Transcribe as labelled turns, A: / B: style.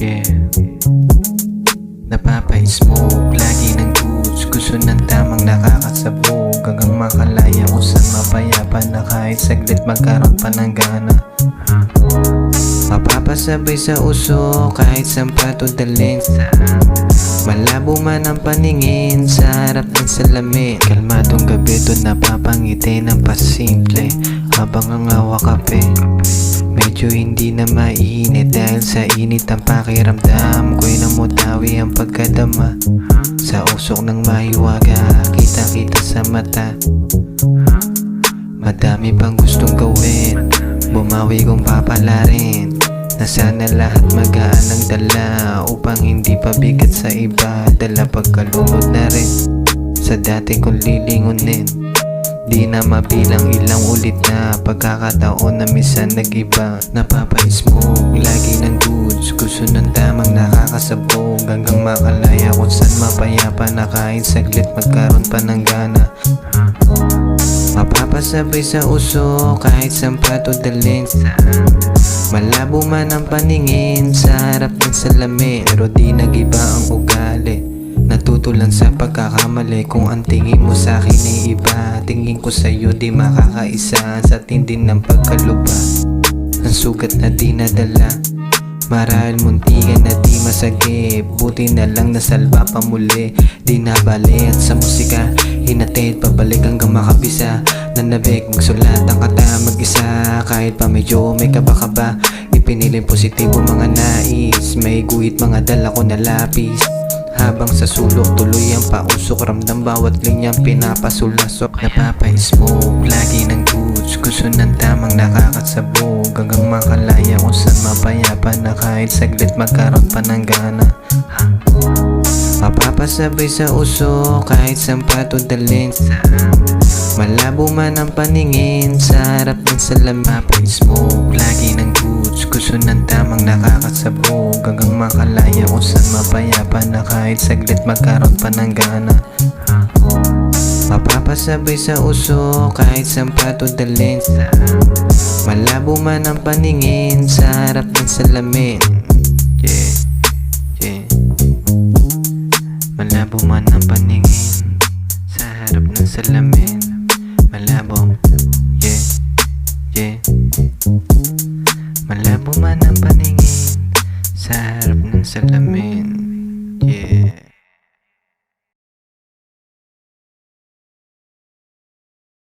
A: Yeah. Napapa-smoke, lagi ng goods. Gusto ng tamang nakakasabog, hanggang makalaya kung saan mapayapa na kahit saglit magkaroon pa ng gana. Mapapasabay sa uso kahit saan pa to dalhin. Malabo man ang paningin sa harap ng salamin. Kalmadong gabi doon napapangiti ng pasimple habang ang hawak kape. Medyo hindi na mainit dahil sa init ang pakiramdam ko'y namutawi ang pagkadama. Sa usok ng mahiwaga, kita-kita sa mata. Madami pang gustong gawin, bumawi kong papalarin. Na sana lahat magaan ang dala upang hindi pabigat sa iba. Dala pagkalunod na rin sa dati kong lilingunin. Di na mabilang ilang ulit na pagkakataon na minsan nag-iba. Napapa-smoke, lagi ng goods. Gusto ng tamang nakakasabog, hanggang makalaya kung saan mapayapa na kahit saglit magkaroon pa ng gana. Mapapasabay sa uso kahit saan pa to dalhin. Malabo man ang paningin sa harap ng salamin, pero di nag-iba ang ugali. Natutulan sa pagkakamali kung ang tingin mo sa akin ay iba. Tingin ko sa'yo di makakaisa sa tindi ng pagkaluba. Ang sugat na di nadala, marahil muntikan na di masagip. Buti na lang nasalba pa muli, di nabali at sa musika hinatid pabalik hanggang makabisa. Nanabik magsulat ang kata mag-isa, kahit pa medyo may kaba-kaba. Ipiniling positibo mga nais, may guhit mga dala ko na lapis. Habang sa sulok tuloy ang pausok, ramdam bawat linyang pinapasulasok. Napapa-smoke, lagi ng goods. Gusto ng tamang nakakasabog, hanggang makalaya kung saan mapayapa na kahit saglit magkaroon pa ng gana. Mapapasabay sa uso kahit saan pa to dalhin. Malabo man ang paningin sa harap ng salamin. Napapa-smoke, lagi ng goods. Gusto ng tamang nakakasabog, hanggang makalaya kung saan mapayapa na kahit saglit magkaroon pa ng gana. Mapapasabay sa uso kahit saan pa to dalhin. Malabo man ang paningin sa harap ng salamin. Yeah, yeah. Malabo man ang paningin sa harap ng salamin. Malabo, yeah, yeah. Malabo man ang paningin sa harap ng salamin. Yeah.